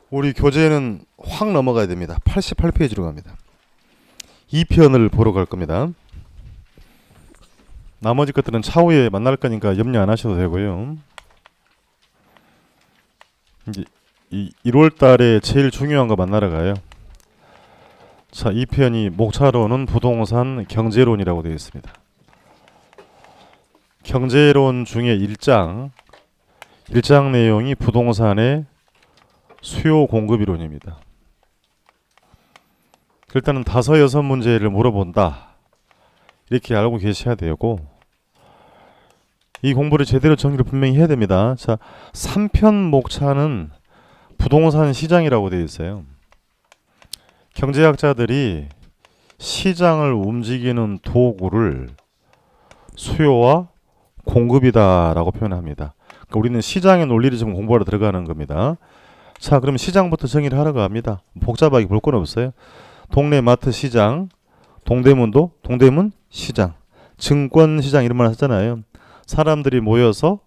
우리 교재는 확 넘어가야 됩니다. 88페이지로 갑니다. 2편을 보러 갈 겁니다. 나머지 것들은 차후에 만날 거니까 염려 안 하셔도 되고요. 이제 1월 달에 제일 중요한 거 만나러 가요. 자, 2편이 목차로는 부동산 경제론이라고 되어 있습니다. 경제론 중에 1장 내용이 부동산의 수요 공급 이론입니다. 일단은 5, 6문제를 물어본다. 이렇게 알고 계셔야 되고, 이 공부를 제대로 정리를 분명히 해야 됩니다. 자, 3편 목차는 부동산 시장이라고 되어 있어요. 경제학자들이 시장을 움직이는 도구를 수요와 공급이다라고 표현합니다. 그러니까 우리는 시장의 논리를 지금 공부하러 들어가는 겁니다. 자, 그럼 시장부터 정의를 하러 갑니다. 복잡하게 볼 건 없어요. 동네 마트 시장, 동대문 시장, 증권 시장 이런 말 하잖아요. 사람들이 모여서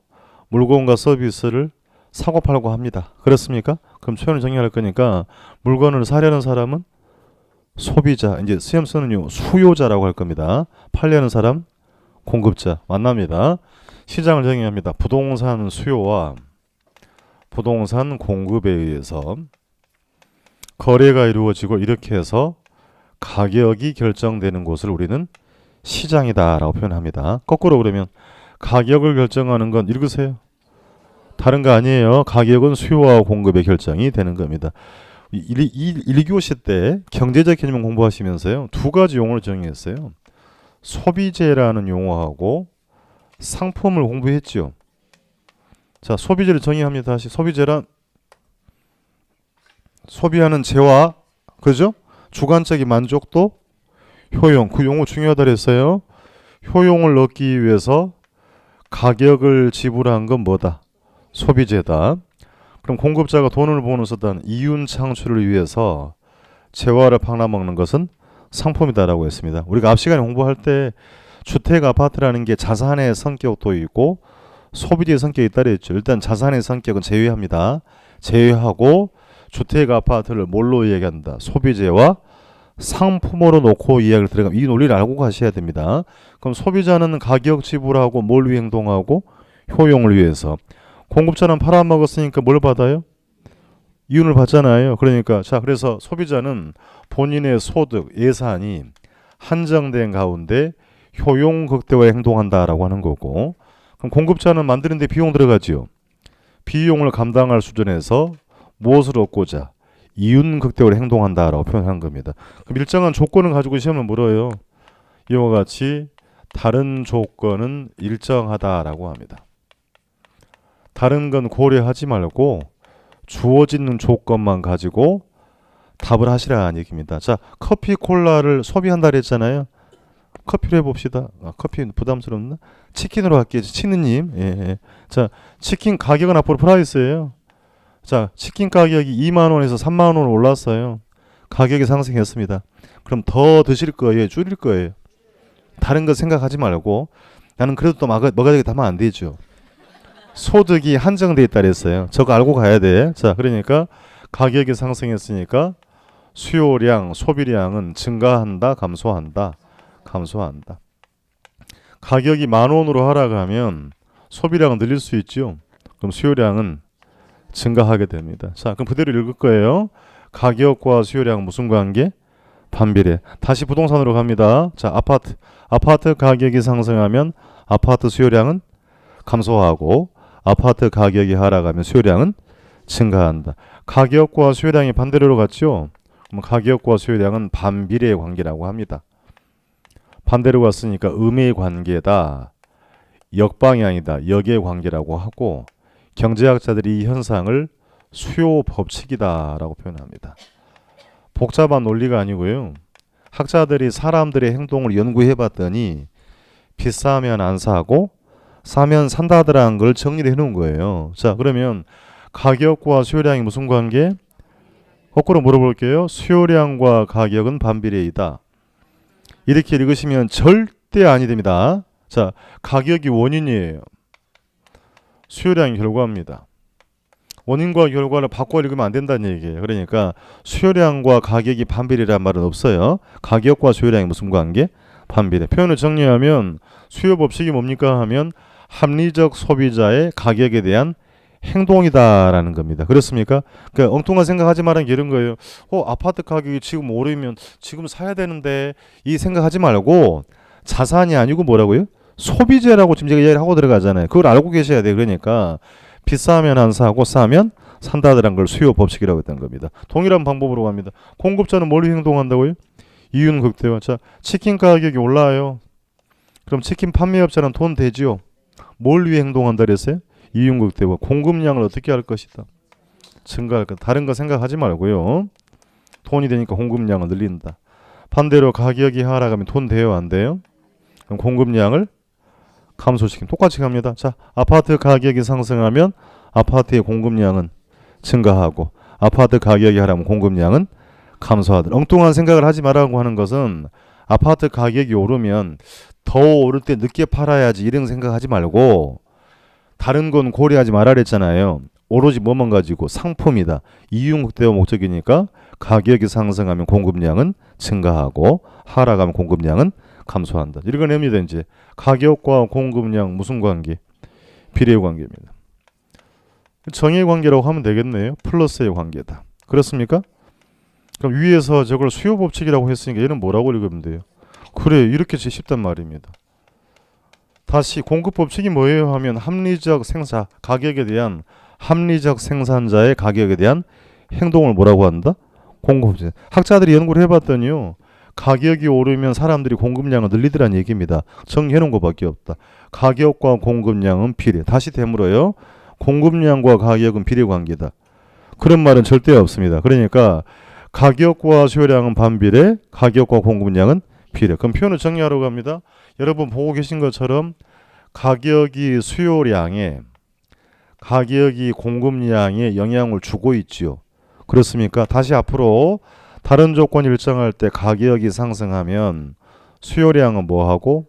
물건과 서비스를 사고 팔고 합니다. 그렇습니까? 그럼 표현을 정의할 거니까 물건을 사려는 사람은 소비자, 이제 시험 쓰는 수요자라고 할 겁니다. 팔려는 사람 공급자 만납니다. 시장을 정의합니다. 부동산 수요와 부동산 공급에 의해서 거래가 이루어지고 이렇게 해서 가격이 결정되는 곳을 우리는 시장이다라고 표현합니다. 거꾸로 그러면 가격을 결정하는 건 읽으세요. 다른 거 아니에요. 가격은 수요와 공급의 결정이 되는 겁니다. 1교시 때 경제적 개념 공부하시면서요. 2가지 용어를 정의했어요. 소비재라는 용어하고 상품을 공부했죠. 자, 소비재를 정의합니다. 다시 소비재란 소비하는 재와 그죠? 주관적인 만족도, 효용. 그 용어 중요하다 그랬어요. 효용을 얻기 위해서 가격을 지불한 건 뭐다? 소비재다. 그럼 공급자가 돈을 버는 수단 이윤 창출을 위해서 재화를 팔아먹는 것은 상품이다라고 했습니다. 우리가 앞 시간에 공부할 때 주택 아파트라는 게 자산의 성격도 있고 소비재의 성격이 있다 그랬죠. 일단 자산의 성격은 제외합니다. 제외하고 주택 아파트를 뭘로 이야기한다? 소비재와 상품으로 놓고 이야기를 들어가면 이 논리를 알고 가셔야 됩니다. 그럼 소비자는 가격 지불하고 뭘 위해 행동하고 효용을 위해서. 공급자는 팔아먹었으니까 뭘 받아요? 이윤을 받잖아요. 그러니까 자, 그래서 소비자는 본인의 소득, 예산이 한정된 가운데 효용 극대화에 행동한다라고 하는 거고, 그럼 공급자는 만드는 데 비용 들어가지요. 비용을 감당할 수준에서 무엇을 얻고자 이윤 극대화를 행동한다라고 표현한 겁니다. 그럼 일정한 조건을 가지고 시험을 물어요. 이와 같이 다른 조건은 일정하다라고 합니다. 다른 건 고려하지 말고 주어지는 조건만 가지고 답을 하시라는 얘기입니다. 자, 커피 콜라를 소비한다 그랬잖아요. 커피로 해봅시다. 커피 부담스럽나? 치킨으로 할게요. 치느님. 예. 자, 치킨 가격은 앞으로 프라이스예요. 자, 치킨 가격이 2만원에서 3만원 올랐어요. 가격이 상승했습니다. 그럼 더 드실 거예요? 줄일 거예요? 다른 거 생각하지 말고 나는 그래도 또 먹어야지 하면 안 되죠. 소득이 한정돼 있다 그랬어요. 저거 알고 가야 돼. 자, 그러니까 가격이 상승했으니까 수요량, 소비량은 증가한다, 감소한다. 가격이 10,000원으로 하락하면 소비량은 늘릴 수 있죠. 그럼 수요량은 증가하게 됩니다. 자, 그럼 그대로 읽을 거예요. 가격과 수요량 무슨 관계? 반비례. 다시 부동산으로 갑니다. 자, 아파트 가격이 상승하면 아파트 수요량은 감소하고 아파트 가격이 하락하면 수요량은 증가한다. 가격과 수요량이 반대로 갔죠. 그럼 가격과 수요량은 반비례의 관계라고 합니다. 반대로 갔으니까 음의 관계다, 역방향이다, 역의 관계라고 하고, 경제학자들이 이 현상을 수요 법칙이다라고 표현합니다. 복잡한 논리가 아니고요. 학자들이 사람들의 행동을 연구해 봤더니 비싸면 안 사고 사면 산다더라는 걸 정리를 해 놓은 거예요. 자, 그러면 가격과 수요량이 무슨 관계? 거꾸로 물어볼게요. 수요량과 가격은 반비례이다. 이렇게 읽으시면 절대 아니 됩니다. 자, 가격이 원인이에요. 수요량이 결과입니다. 원인과 결과를 바꿔 읽으면 안 된다는 얘기예요. 그러니까 수요량과 가격이 반비례란 말은 없어요. 가격과 수요량이 무슨 관계? 반비례. 표현을 정리하면 수요 법칙이 뭡니까 하면 합리적 소비자의 가격에 대한 행동이다라는 겁니다. 그렇습니까? 그러니까 엉뚱한 생각하지 말라는 게 이런 거예요. 아파트 가격이 지금 오르면 지금 사야 되는데 이 생각하지 말고 자산이 아니고 뭐라고요? 소비재라고 지금 제가 이야기를 하고 들어가잖아요. 그걸 알고 계셔야 돼요. 그러니까 비싸면 안 사고 싸면 산다라는 걸 수요 법칙이라고 했던 겁니다. 동일한 방법으로 갑니다. 공급자는 뭘 위해 행동한다고요? 이윤 극대화. 자, 치킨 가격이 올라요. 그럼 치킨 판매업자는 돈 되지요. 뭘 위해 행동한다 그랬어요? 이윤 극대화. 공급량을 어떻게 할 것이다. 증가할 것. 다른 거 생각하지 말고요. 돈이 되니까 공급량을 늘린다. 반대로 가격이 하락하면 돈 돼요, 안 돼요? 그럼 공급량을 감소시키면 똑같이 갑니다. 자, 아파트 가격이 상승하면 아파트의 공급량은 증가하고 아파트 가격이 하락하면 공급량은 감소하더라. 엉뚱한 생각을 하지 말라고 하는 것은 아파트 가격이 오르면 더 오를 때 늦게 팔아야지 이런 생각하지 말고 다른 건 고려하지 말아 그랬잖아요. 오로지 뭐만 가지고 상품이다. 이윤 극대화 목적이니까 가격이 상승하면 공급량은 증가하고 하락하면 공급량은 감소한다. 이런 거 냅니다. 이제 가격과 공급량 무슨 관계? 비례 관계입니다. 정의 관계라고 하면 되겠네요. 플러스의 관계다. 그렇습니까? 그럼 위에서 저걸 수요 법칙이라고 했으니까 얘는 뭐라고 읽으면 돼요? 그래, 이렇게 쉽단 말입니다. 다시 공급 법칙이 뭐예요 하면 합리적 생산, 가격에 대한 합리적 생산자의 가격에 대한 행동을 뭐라고 한다? 공급 법칙. 학자들이 연구를 해봤더니요. 가격이 오르면 사람들이 공급량을 늘리더란 얘기입니다. 정리해놓은 것밖에 없다. 가격과 공급량은 비례. 다시 되물어요. 공급량과 가격은 비례관계다. 그런 말은 절대 없습니다. 그러니까 가격과 수요량은 반비례, 가격과 공급량은 비례. 그럼 표현을 정리하러 갑니다. 여러분 보고 계신 것처럼 가격이 수요량에, 가격이 공급량에 영향을 주고 있지요. 그렇습니까? 다시 앞으로 다른 조건이 일정할 때 가격이 상승하면 수요량은 뭐하고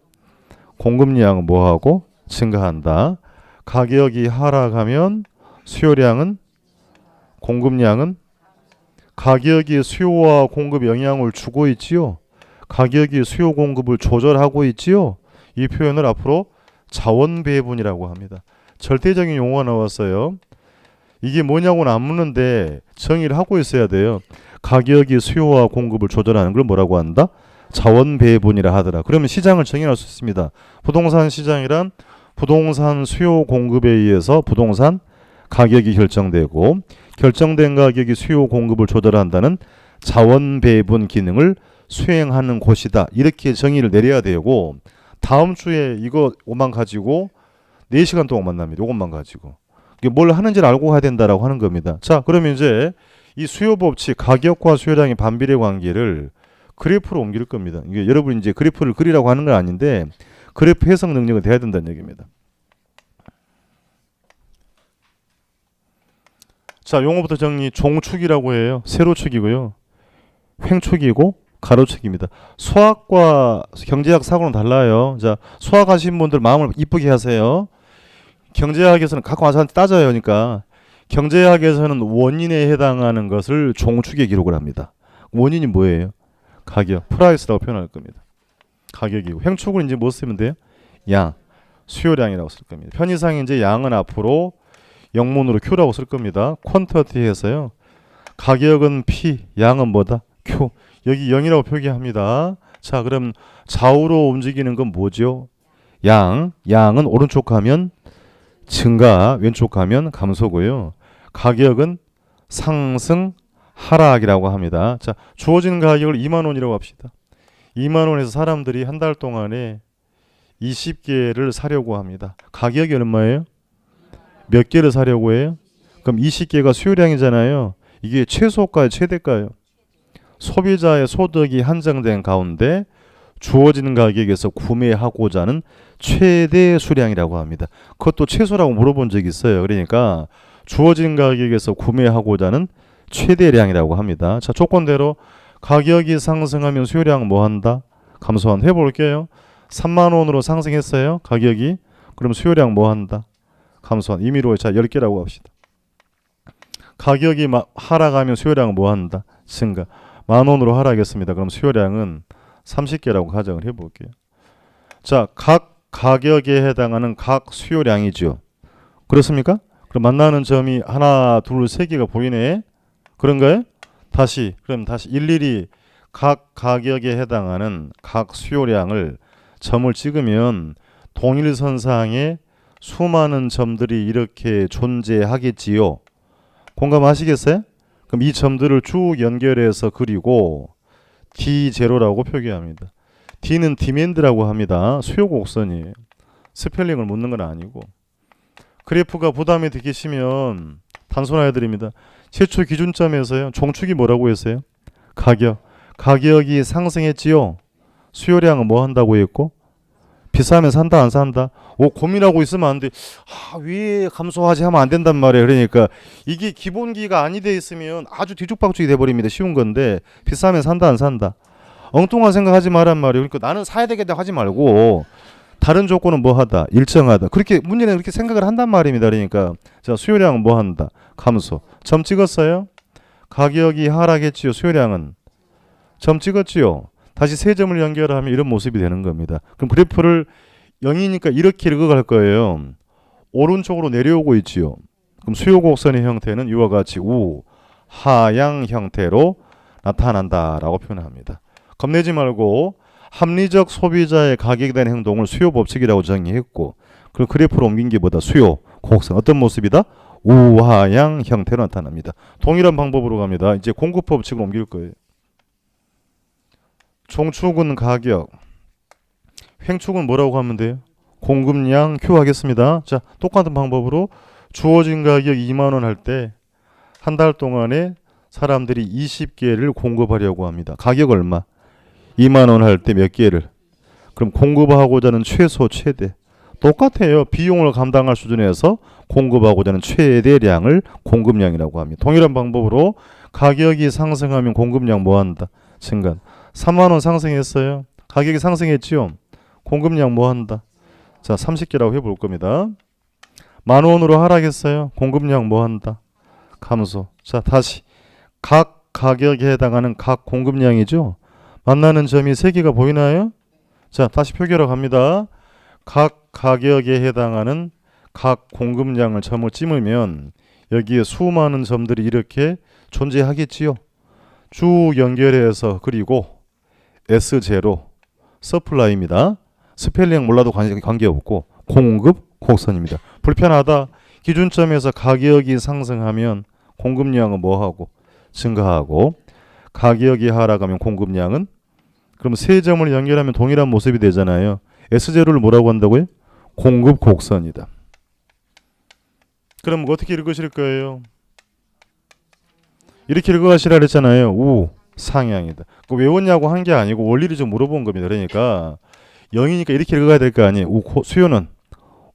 공급량은 뭐하고 증가한다. 가격이 하락하면 수요량은 공급량은 가격이 수요와 공급 영향을 주고 있지요. 가격이 수요 공급을 조절하고 있지요. 이 표현을 앞으로 자원배분이라고 합니다. 절대적인 용어가 나왔어요. 이게 뭐냐고는 안 묻는데 정의를 하고 있어야 돼요. 가격이 수요와 공급을 조절하는 걸 뭐라고 한다? 자원배분이라 하더라. 그러면 시장을 정의할 수 있습니다. 부동산 시장이란 부동산 수요 공급에 의해서 부동산 가격이 결정되고 결정된 가격이 수요 공급을 조절한다는 자원배분 기능을 수행하는 곳이다. 이렇게 정의를 내려야 되고 다음 주에 이것만 가지고 4시간 동안 만납니다. 이것만 가지고. 이게 뭘 하는지를 알고 가야 된다라고 하는 겁니다. 자, 그러면 이제 이 수요 법칙, 가격과 수요량의 반비례 관계를 그래프로 옮길 겁니다. 이게 여러분 이제 그래프를 그리라고 하는 건 아닌데 그래프 해석 능력은 돼야 된다는 얘기입니다. 자, 용어부터 정리. 종축이라고 해요. 세로축이고요. 횡축이고 가로축입니다. 수학과 경제학 사고는 달라요. 자, 수학하신 분들 마음을 이쁘게 하세요. 경제학에서는 갖고 와서 따져요. 그러니까 경제학에서는 원인에 해당하는 것을 종축에 기록을 합니다. 원인이 뭐예요? 가격, 프라이스라고 표현할 겁니다. 가격이고 횡축은 이제 뭐 쓰면 돼요? 양, 수요량이라고 쓸 겁니다. 편의상 이제 양은 앞으로 영문으로 Q라고 쓸 겁니다. 퀀터티에서요. 가격은 P, 양은 뭐다? Q. 여기 0이라고 표기합니다. 자, 그럼 좌우로 움직이는 건 뭐죠? 양은 오른쪽 가면 증가, 왼쪽 가면 감소고요. 가격은 상승, 하락이라고 합니다. 자, 주어진 가격을 2만 원이라고 합시다. 2만 원에서 사람들이 한 달 동안에 20개를 사려고 합니다. 가격이 얼마예요? 몇 개를 사려고 해요? 그럼 20개가 수요량이잖아요. 이게 최소가요, 최대가요? 소비자의 소득이 한정된 가운데 주어진 가격에서 구매하고자 하는 최대 수량이라고 합니다. 그것도 최소라고 물어본 적이 있어요. 그러니까 주어진 가격에서 구매하고자 하는 최대량이라고 합니다. 자, 조건대로 가격이 상승하면 수요량은 뭐 한다? 감소한다. 해볼게요. 3만 원으로 상승했어요. 가격이. 그럼 수요량 뭐 한다? 감소한다. 임의로 자 10개라고 합시다. 가격이 하락하면 수요량은 뭐 한다? 증가. 10,000원으로 하락했습니다. 그럼 수요량은 30개라고 가정을 해볼게요. 자, 각 가격에 해당하는 각 수요량이죠. 그렇습니까? 그럼 만나는 점이 하나, 둘, 세 개가 보이네. 그런가요? 그럼 다시 일일이 각 가격에 해당하는 각 수요량을 점을 찍으면 동일선상에 수많은 점들이 이렇게 존재하겠지요. 공감하시겠어요? 그럼 이 점들을 쭉 연결해서 그리고 D0라고 표기합니다. D는 디맨드라고 합니다. 수요 곡선이에요. 스펠링을 묻는 건 아니고. 그래프가 부담이 되시면 단순화해 드립니다. 최초 기준점에서요. 종축이 뭐라고 했어요? 가격. 가격이 상승했지요. 수요량은 뭐 한다고 했고? 비싸면 산다 안 산다? 고민하고 있으면 안 돼. 왜 감소하지 하면 안 된단 말이에요. 그러니까 이게 기본기가 아니 돼 있으면 아주 뒤죽박죽이 돼 버립니다. 쉬운 건데 비싸면 산다 안 산다? 엉뚱한 생각하지 말란 말이에요. 그러니까 나는 사야 되겠다 하지 말고 다른 조건은 뭐 하다? 일정하다. 그렇게 문제는 그렇게 생각을 한단 말입니다. 그러니까 자, 수요량은 뭐 한다? 감소. 점 찍었어요? 가격이 하락했지요. 수요량은 점 찍었지요. 다시 세 점을 연결하면 이런 모습이 되는 겁니다. 그럼 그래프를 0이니까 이렇게 읽어갈 거예요. 오른쪽으로 내려오고 있지요. 그럼 수요 곡선의 형태는 이와 같이 우하향 형태로 나타난다라고 표현합니다. 겁내지 말고 합리적 소비자의 가격에 대한 행동을 수요 법칙이라고 정의했고, 그리고 그래프로 옮긴 게 뭐다? 수요 곡선. 어떤 모습이다? 우하향 형태로 나타납니다. 동일한 방법으로 갑니다. 이제 공급 법칙을 옮길 거예요. 종축은 가격, 횡축은 뭐라고 하면 돼요? 공급량 Q 하겠습니다. 자, 똑같은 방법으로 주어진 가격 2만 원 할 때 한 달 동안에 사람들이 20개를 공급하려고 합니다. 가격 얼마? 2만 원 할 때 몇 개를? 그럼 공급하고자 하는 최소 최대 똑같아요. 비용을 감당할 수준에서 공급하고자 하는 최대량을 공급량이라고 합니다. 동일한 방법으로 가격이 상승하면 공급량 뭐 한다? 증가. 3만 원 상승했어요. 가격이 상승했지요. 공급량 뭐 한다? 자, 30개라고 해볼 겁니다. 10,000원으로 하락했어요. 공급량 뭐 한다? 감소. 자, 다시 각 가격에 해당하는 각 공급량이죠. 만나는 점이 3개가 보이나요? 자, 다시 표기하러 갑니다. 각 가격에 해당하는 각 공급량을 점을 찍으면 여기에 수많은 점들이 이렇게 존재하겠지요. 쭉 연결해서 그리고 S0 서플라이입니다. 스펠링 몰라도 관계없고 공급 곡선입니다. 불편하다. 기준점에서 가격이 상승하면 공급량은 뭐하고? 증가하고, 가격이 하락하면 공급량은, 그럼 세 점을 연결하면 동일한 모습이 되잖아요. S0를 뭐라고 한다고요? 공급 곡선이다. 그럼 어떻게 읽으실 거예요? 이렇게 읽어가시라 그랬잖아요. 우 상향이다. 그 외웠냐고 한 게 아니고 원리를 좀 물어본 겁니다. 그러니까 0이니까 이렇게 읽어야 될 거 아니에요. 수요는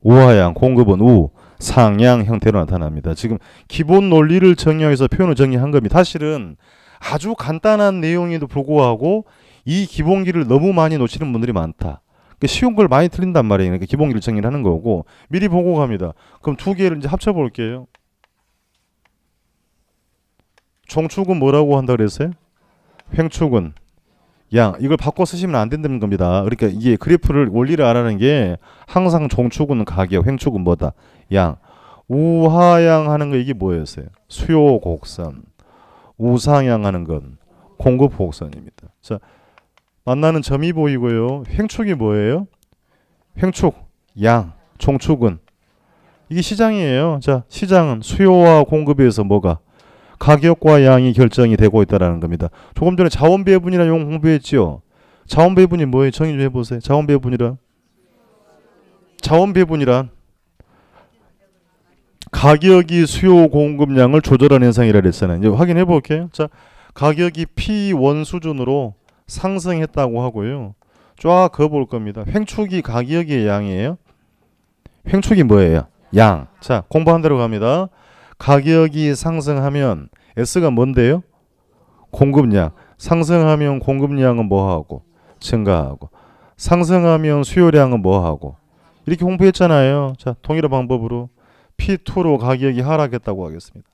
우하향, 공급은 우 상향 형태로 나타납니다. 지금 기본 논리를 정의해서 표현을 정의한 겁니다. 사실은 아주 간단한 내용에도 불구하고 이 기본기를 너무 많이 놓치는 분들이 많다. 쉬운 걸 많이 틀린단 말이에요. 그러니까 기본기를 정의를 하는 거고, 미리 보고 갑니다. 그럼 두 개를 이제 합쳐 볼게요. 종축은 뭐라고 한다 그랬어요? 횡축은 양. 이걸 바꿔 쓰시면 안 된다는 겁니다. 그러니까 이게 그래프를 원리를 알아는 게 항상 종축은 가격, 횡축은 뭐다? 양. 우하향 하는 거 이게 뭐였어요? 수요 곡선. 우상향 하는 건 공급 곡선입니다. 자, 만나는 점이 보이고요. 횡축이 뭐예요? 횡축 양, 종축은 이게 시장이에요. 자, 시장은 수요와 공급에서 뭐가? 가격과 양이 결정이 되고 있다는 겁니다. 조금 전에 자원배분이라는 용어 공부했지요. 자원배분이 뭐예요? 정의 좀 해보세요. 자원배분이란 가격이 수요 공급량을 조절하는 현상이라 그랬잖아요. 이제 확인해 볼게요. 자, 가격이 P1 수준으로 상승했다고 하고요. 쫙 그어볼 겁니다. 횡축이 가격의 양이에요. 횡축이 뭐예요? 양. 자, 공부한 대로 갑니다. 가격이 상승하면 S가 뭔데요? 공급량. 상승하면 공급량은 뭐하고? 증가하고. 상승하면 수요량은 뭐하고? 이렇게 공부했잖아요. 자, 동일한 방법으로 P2로 가격이 하락했다고 하겠습니다.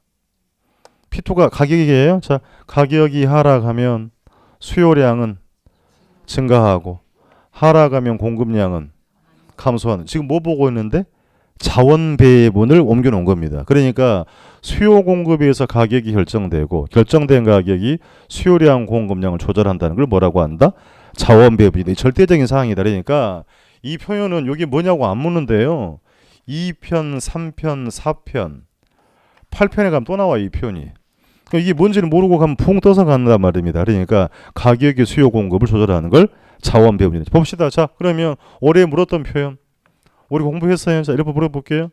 P2가 가격이에요. 자, 가격이 하락하면 수요량은 증가하고 하락하면 공급량은 감소하는. 지금 뭐 보고 있는데 자원 배분을 옮겨 놓은 겁니다. 그러니까 수요 공급에 의해서 가격이 결정되고 결정된 가격이 수요량 공급량을 조절한다는 걸 뭐라고 한다? 자원 배분이 절대적인 사항이다. 그러니까 이 표현은 여기 뭐냐고 안 묻는데요. 2편, 3편, 4편, 8편에 가면 또 나와 이 표현이. 그러니까 이게 뭔지를 모르고 가면 붕 떠서 간단 말입니다. 그러니까 가격이 수요 공급을 조절하는 걸 자원 배분이다. 봅시다. 자, 그러면 올해 물었던 표현 우리 공부했어요. 자, 이렇게 물어볼게요.